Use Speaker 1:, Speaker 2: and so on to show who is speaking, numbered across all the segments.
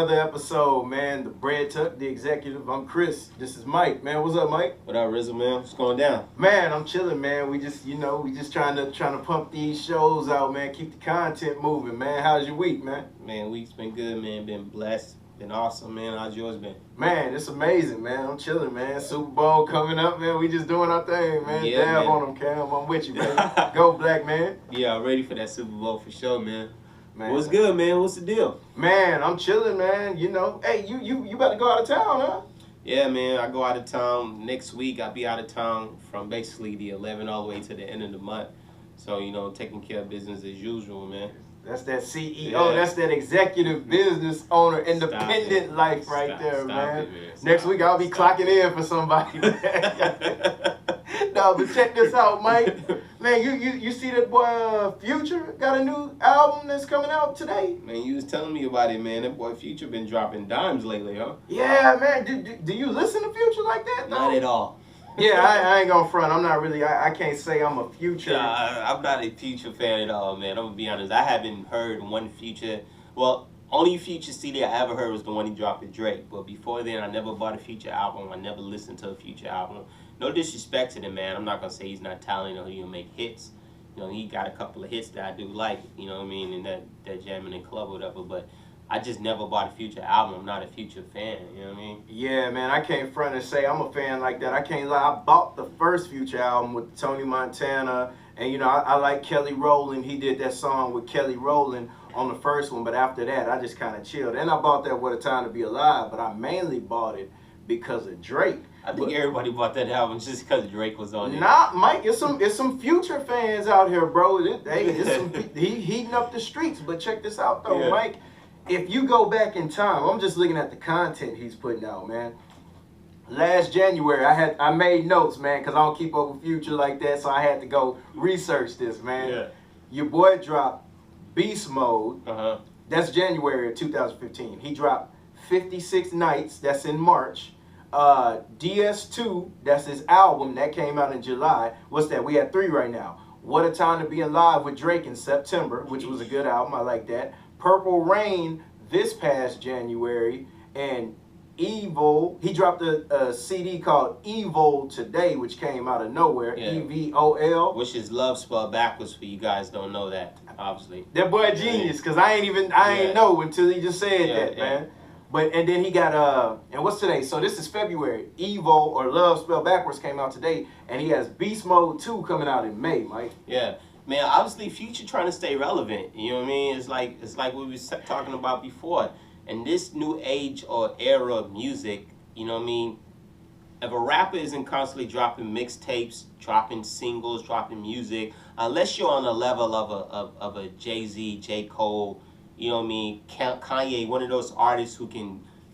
Speaker 1: Another episode, man. The Bread Tuck, the executive. I'm Chris. This is Mike, man. What's up, Mike?
Speaker 2: What up, Rizzo, man? What's going down?
Speaker 1: Man, I'm chilling, man. We just trying to pump these shows out, man. Keep the content moving, man. How's your week, man?
Speaker 2: Man, week's been good, man. Been blessed. Been awesome, man. How's yours been?
Speaker 1: Man, it's amazing, man. I'm chilling, man. Super Bowl coming up, man. We just doing our thing, man.
Speaker 2: Yeah,
Speaker 1: Dab
Speaker 2: man.
Speaker 1: on them, Cam. I'm with you, baby. Go, black man.
Speaker 2: Yeah, I'm ready for that Super Bowl for sure, man.
Speaker 1: Man.
Speaker 2: What's good, man? What's the deal?
Speaker 1: Man, I'm chilling, man. You know, hey, you about to go out of town, huh?
Speaker 2: Yeah, man. I go out of town next week. I'll be out of town from basically the 11th all the way to the end of the month. So, taking care of business as usual, man.
Speaker 1: That's that CEO.
Speaker 2: Yeah.
Speaker 1: That's that executive business owner, independent life right there, man. Next week I'll be clocking in for somebody. No, but check this out, Mike. Man, you see that boy Future got a new album that's coming out today?
Speaker 2: Man, you was telling me about it, man. That boy Future been dropping dimes lately, huh?
Speaker 1: Yeah, man. Do you listen to Future like that? Though?
Speaker 2: Not at all.
Speaker 1: Yeah, I ain't gonna front. I'm not really. I can't say I'm a Future.
Speaker 2: Nah, I'm not a Future fan at all, man. I'm gonna be honest. I haven't heard one Future. Well, only Future CD I ever heard was the one he dropped with Drake. But before then, I never bought a Future album. I never listened to a Future album. No disrespect to the man. I'm not gonna say he's not talented or he don't make hits. He got a couple of hits that I do like. You know what I mean? And that jamming in club or whatever. But I just never bought a Future album. I'm not a Future fan, you know what I mean?
Speaker 1: Yeah, man, I can't front and say I'm a fan like that. I can't lie. I bought the first Future album with Tony Montana, and I like Kelly Rowland. He did that song with Kelly Rowland on the first one, but after that, I just kind of chilled. And I bought that What a Time to Be Alive, but I mainly bought it because of Drake.
Speaker 2: I think everybody bought that album just because Drake was on it.
Speaker 1: Nah, Mike, it's some Future fans out here, bro. He heating up the streets. But check this out, though,
Speaker 2: Yeah.
Speaker 1: Mike. If you go back in time, I'm just looking at the content he's putting out, man. Last January, I made notes, man, because I don't keep up with Future like that, so I had to go research this, man.
Speaker 2: Yeah.
Speaker 1: Your boy dropped Beast Mode.
Speaker 2: Uh-huh.
Speaker 1: That's January of 2015. He dropped 56 Nights. That's in March. DS2, that's his album. That came out in July. What's that? We had 3 right now. What a Time to Be Alive with Drake in September, which was a good album. I like that. Purple Rain this past January, and Evil. He dropped a CD called Evil today, which came out of nowhere.
Speaker 2: Yeah.
Speaker 1: EVOL.
Speaker 2: Which is love spelled backwards for you guys don't know that, obviously.
Speaker 1: That boy genius, because I ain't know until he just said that, man. And then he got and what's today? So this is February. Evo or Love Spelled Backwards came out today, and he has Beast Mode 2 coming out in May, Mike.
Speaker 2: Yeah. Man, obviously Future trying to stay relevant. You know what I mean? It's like what we was talking about before. In this new age or era of music, you know what I mean? If a rapper isn't constantly dropping mixtapes, dropping singles, dropping music, unless you're on the level of a Jay-Z, J. Cole, you know what I mean, Kanye, one of those artists who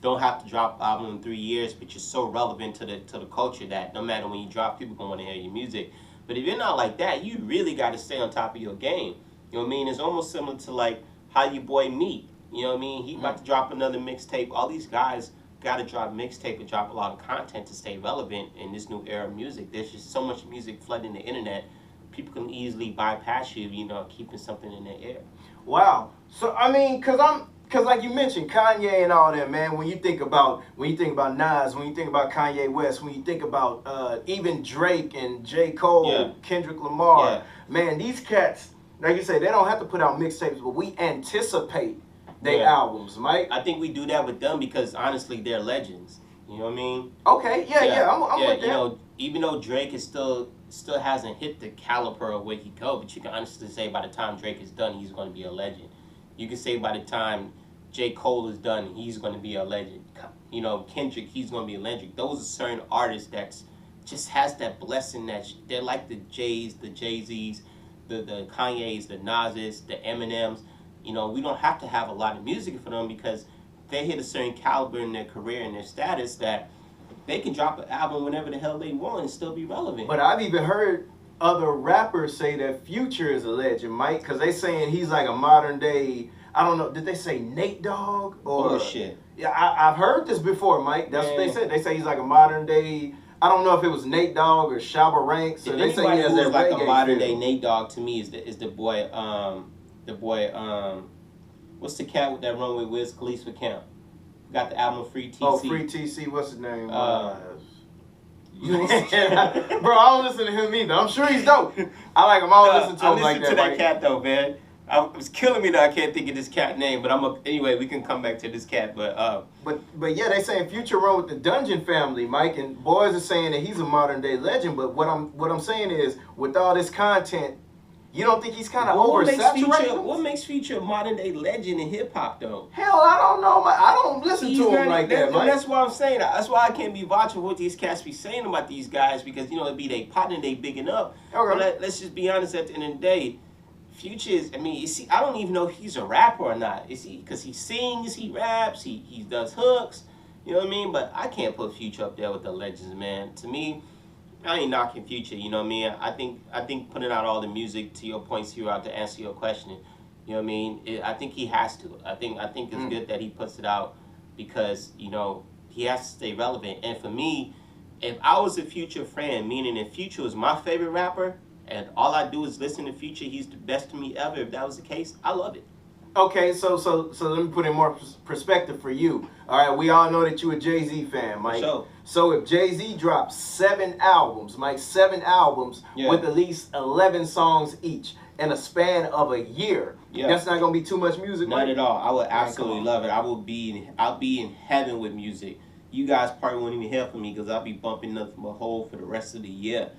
Speaker 2: don't have to drop an album in 3 years, but you're so relevant to the culture that no matter when you drop, people gonna want to hear your music. But if you're not like that, you really got to stay on top of your game. You know what I mean? It's almost similar to like how your boy Meek. You know what I mean? He about to drop another mixtape. All these guys got to drop mixtape and drop a lot of content to stay relevant in this new era of music. There's just so much music flooding the internet. People can easily bypass you, keeping something in their ear.
Speaker 1: Wow. So I mean, cause like you mentioned, Kanye and all that, man. When you think about Nas, when you think about Kanye West, when you think about even Drake and J. Cole, Kendrick Lamar, man, these cats, like you say, they don't have to put out mixtapes, but we anticipate their albums, Mike.
Speaker 2: I think we do that with them because honestly, they're legends. You know what I mean?
Speaker 1: Okay, I'm with that.
Speaker 2: Even though Drake is still hasn't hit the caliber of where he go, but you can honestly say by the time Drake is done, he's going to be a legend. You can say by the time J. Cole is done, he's going to be a legend. Kendrick, he's going to be a legend. Those are certain artists that just has that blessing that they're like the Jays, the Jay-Z's, the Kanye's, the Nas's, the Eminems. We don't have to have a lot of music for them because they hit a certain caliber in their career and their status that they can drop an album whenever the hell they want and still be relevant.
Speaker 1: But I've even heard other rappers say that Future is a legend, Mike, because they saying he's like a modern day, I don't know, did they say Nate Dogg? Or
Speaker 2: shit.
Speaker 1: Yeah, I've heard this before, Mike. That's what they said. They say he's like a modern day, I don't know if it was Nate Dogg or Shabba Ranks.
Speaker 2: If
Speaker 1: they say he has
Speaker 2: who's
Speaker 1: that
Speaker 2: like a
Speaker 1: reggae
Speaker 2: modern
Speaker 1: feel.
Speaker 2: day Nate Dogg to me is the boy, what's the cat with that run with Wiz Khalifa camp? got the album Free TC.
Speaker 1: Oh, Free TC. What's his name?
Speaker 2: You
Speaker 1: Bro, I don't listen to him either. I'm sure he's dope. I like him. I don't listen to him like that.
Speaker 2: I listen to that cat though, man. It was killing me that I can't think of this cat name, but anyway. We can come back to this cat, but
Speaker 1: yeah, they saying Future run with the Dungeon family, Mike, and boys are saying that he's a modern day legend. But what I'm saying is, with all this content, you don't think he's kind of oversaturated?
Speaker 2: What makes Future a modern day legend in hip hop though?
Speaker 1: Hell, I don't know. I don't listen to him like that, Mike.
Speaker 2: That's what I'm saying. That's why I can't be watching what these cats be saying about these guys, because it'd be they potting, they bigging up. Okay. But let's just be honest. At the end of the day, Future is, I don't even know if he's a rapper or not. Is he? Because he sings, he raps, he does hooks. You know what I mean? But I can't put Future up there with the legends, man. To me, I ain't knocking Future. You know what I mean? I think putting out all the music, to your point, throughout to answer your question. You know what I mean? I think he has to. I think it's good that he puts it out, because he has to stay relevant. And for me, if I was a Future fan, meaning if Future was my favorite rapper, and all I do is listen to Future, he's the best to me ever. If that was the case, I love it.
Speaker 1: Okay, so let me put in more perspective for you. All right, we all know that you a Jay-Z fan, Mike.
Speaker 2: Sure.
Speaker 1: So if Jay-Z drops 7 albums, Mike, 7 albums with at least 11 songs each in a span of a year, that's not gonna be too much music,
Speaker 2: Mike? Not at all. I would absolutely love it. I'll be in heaven with music. You guys probably won't even hear from me, because I'll be bumping nothing but whole for the rest of the year.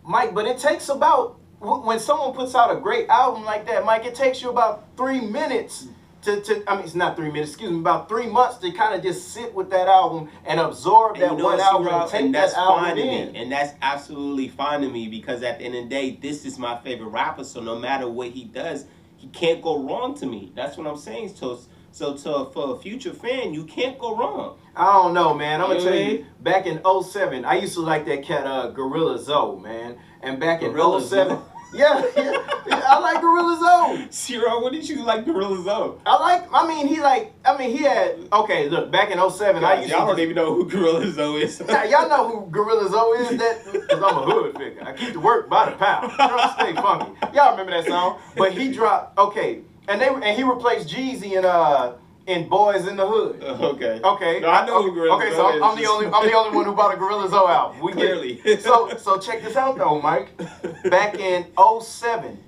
Speaker 1: Mike, but it takes about, when someone puts out a great album like that, Mike, it takes you about 3 minutes it's not 3 minutes, excuse me, about 3 months to kind of just sit with that album and absorb that one album and take that album in.
Speaker 2: And that's absolutely fine to me, because at the end of the day, this is my favorite rapper, so no matter what he does, he can't go wrong to me. That's what I'm saying. So for a Future fan, you can't go wrong.
Speaker 1: I don't know, man. I'm going to tell you, back in 07, I used to like that cat, Gorilla Zoe, man. And back in 07, yeah, I like Gorilla Zoe.
Speaker 2: Ciro, what did you like Gorilla Zoe?
Speaker 1: He had, okay, look, back in 07,
Speaker 2: y'all don't even know who Gorilla Zoe is.
Speaker 1: Now, y'all know who Gorilla Zoe is, because I'm a hood figure. I keep the work by the pound. Stay funky. Y'all remember that song? But he dropped, and he replaced Jeezy in Boys in the Hood.
Speaker 2: Okay.
Speaker 1: Okay.
Speaker 2: No, I know who Gorilla Zoe is.
Speaker 1: Okay, so I'm the only one who bought a Gorilla Zoe album. We
Speaker 2: clearly.
Speaker 1: So check this out though, Mike. Back in 07,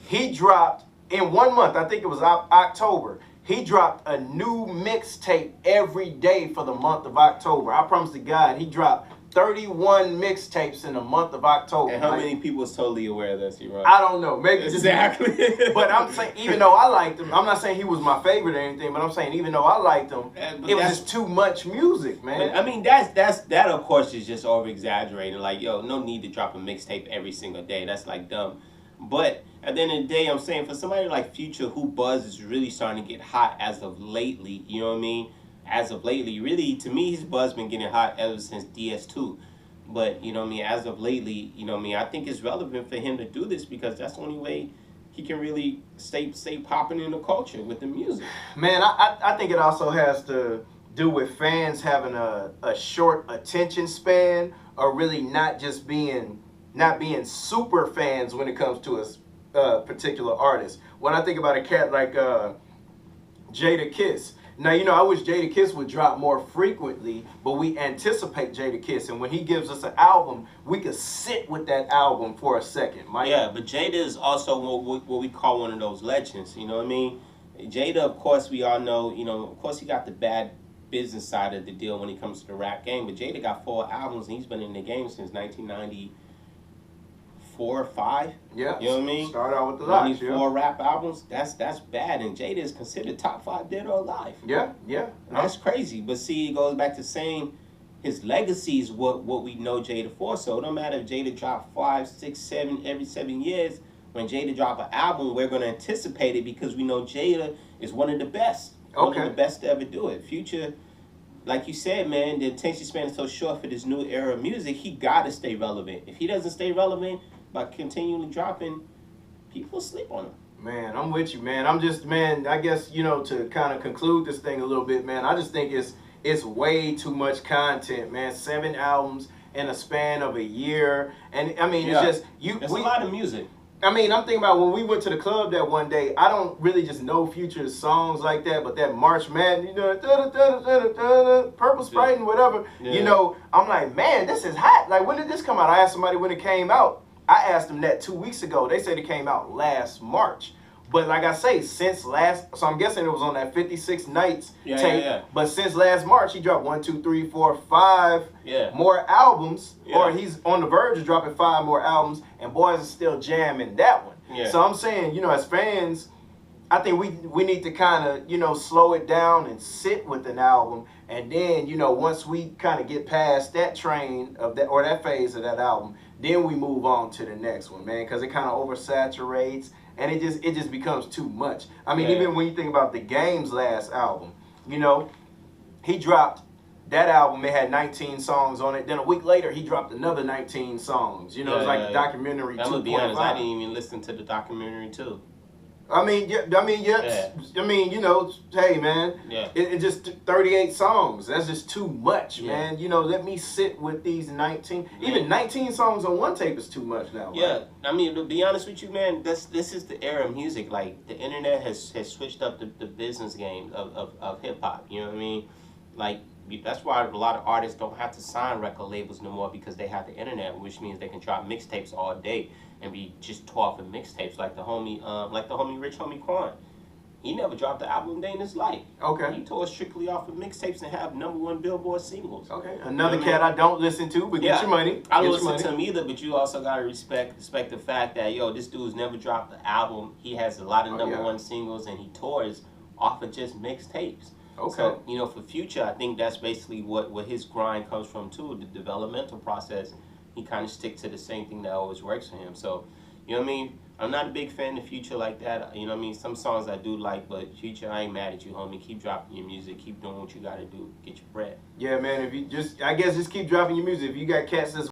Speaker 1: he dropped in 1 month. I think it was October. He dropped a new mixtape every day for the month of October. I promise to God, he dropped 31 mixtapes in the month of October.
Speaker 2: And how many people is totally aware of this, right?
Speaker 1: I don't know. Maybe
Speaker 2: exactly.
Speaker 1: But I'm saying, even though I liked him, I'm not saying he was my favorite or anything, but I'm saying even though I liked him, it was just too much music, man.
Speaker 2: That of course is just over exaggerating. Like, no need to drop a mixtape every single day. That's like dumb. But at the end of the day, I'm saying for somebody like Future, who buzz is really starting to get hot as of lately, you know what I mean? As of lately, really, to me, his buzz been getting hot ever since DS2. But, as of lately, I think it's relevant for him to do this, because that's the only way he can really stay popping in the culture with the music.
Speaker 1: Man, I think it also has to do with fans having a short attention span, or really not being super fans when it comes to a particular artist. When I think about a cat like Jadakiss, now, I wish Jadakiss would drop more frequently, but we anticipate Jadakiss. And when he gives us an album, we could sit with that album for a second, Mike.
Speaker 2: Yeah, but Jada is also what we call one of those legends, you know what I mean? Jada, of course, we all know, of course he got the bad business side of the deal when it comes to the rap game, but Jada got 4 albums, and he's been in the game since 1994 or 5.
Speaker 1: Yeah,
Speaker 2: you know what I mean?
Speaker 1: Start out with the locks,
Speaker 2: 4 rap albums. That's bad, and Jada is considered top 5 dead or alive.
Speaker 1: Yeah.
Speaker 2: That's crazy. But see, it goes back to saying his legacy is what we know Jada for. So no matter if Jada drop 5, 6, 7 every 7 years, when Jada drop an album, we're gonna anticipate it, because we know Jada is one of the best. One of the best to ever do it. Future, like you said, man, the attention span is so short for this new era of music. He gotta stay relevant. If he doesn't stay relevant by continually dropping, people sleep on him.
Speaker 1: Man, I'm with you, man. I guess, to kind of conclude this thing a little bit, man, I just think it's way too much content, man. 7 albums in a span of a year. And, it's just...
Speaker 2: It's a lot of music.
Speaker 1: I mean, I'm thinking about when we went to the club that one day. I don't really just know Future's songs like that, but that March Madness, you know, Purple Sprite and whatever, you know, I'm like, man, this is hot. Like, when did this come out? I asked somebody when it came out. I asked them that 2 weeks ago. They said it came out last March. But like I say, since last, so I'm guessing it was on that 56 Nights tape. But since last March, he dropped 1, 2, 3, 4, 5 more albums, or he's on the verge of dropping 5 more albums, and boys are still jamming that one. So I'm saying, you know, as fans, I think we need to kind of, you know, slow it down and sit with an album, and then, you know, once we kind of get past that train of that, or that phase of that album, then we move on to the next one, man, because it kind of oversaturates. And it just becomes too much. I mean, even when you think about The Game's last album, you know, he dropped that album. It had 19 songs on it. Then a week later, he dropped another 19 songs. You know, it's like the documentary 2.5.
Speaker 2: I'm gonna be honest, I didn't even listen to the documentary too.
Speaker 1: I mean, I mean, you know, hey, man, it just 38 songs. That's just too much, man. You know, let me sit with these 19. Even 19 songs on one tape is too much now. Right?
Speaker 2: I mean, to be honest with you, man, this is the era of music. Like, the internet has switched up the business game of hip hop. You know what I mean? Like, that's why a lot of artists don't have to sign record labels no more, because they have the internet, which means they can drop mixtapes all day and be just tore off of mixtapes. Like the homie Rich Homie Quan. He never dropped an album day in his life.
Speaker 1: Okay.
Speaker 2: He tore strictly off of mixtapes and have #1 Billboard singles.
Speaker 1: Okay. Another cat I don't listen to, but get your money.
Speaker 2: I don't listen to him either, but you also gotta respect the fact that, yo, this dude's never dropped an album. He has a lot of #1 singles, and he tours off of just mixtapes.
Speaker 1: Okay.
Speaker 2: So, you know, for Future, I think that's basically what his grind comes from too, the developmental process. He kind of sticks to the same thing that always works for him. So, you know what I mean? I'm not a big fan of Future like that. You know what I mean? Some songs I do like, but Future, I ain't mad at you, homie. Keep dropping your music. Keep doing what you gotta do. Get your bread.
Speaker 1: Yeah, man. If you I guess just keep dropping your music. If you got cats that's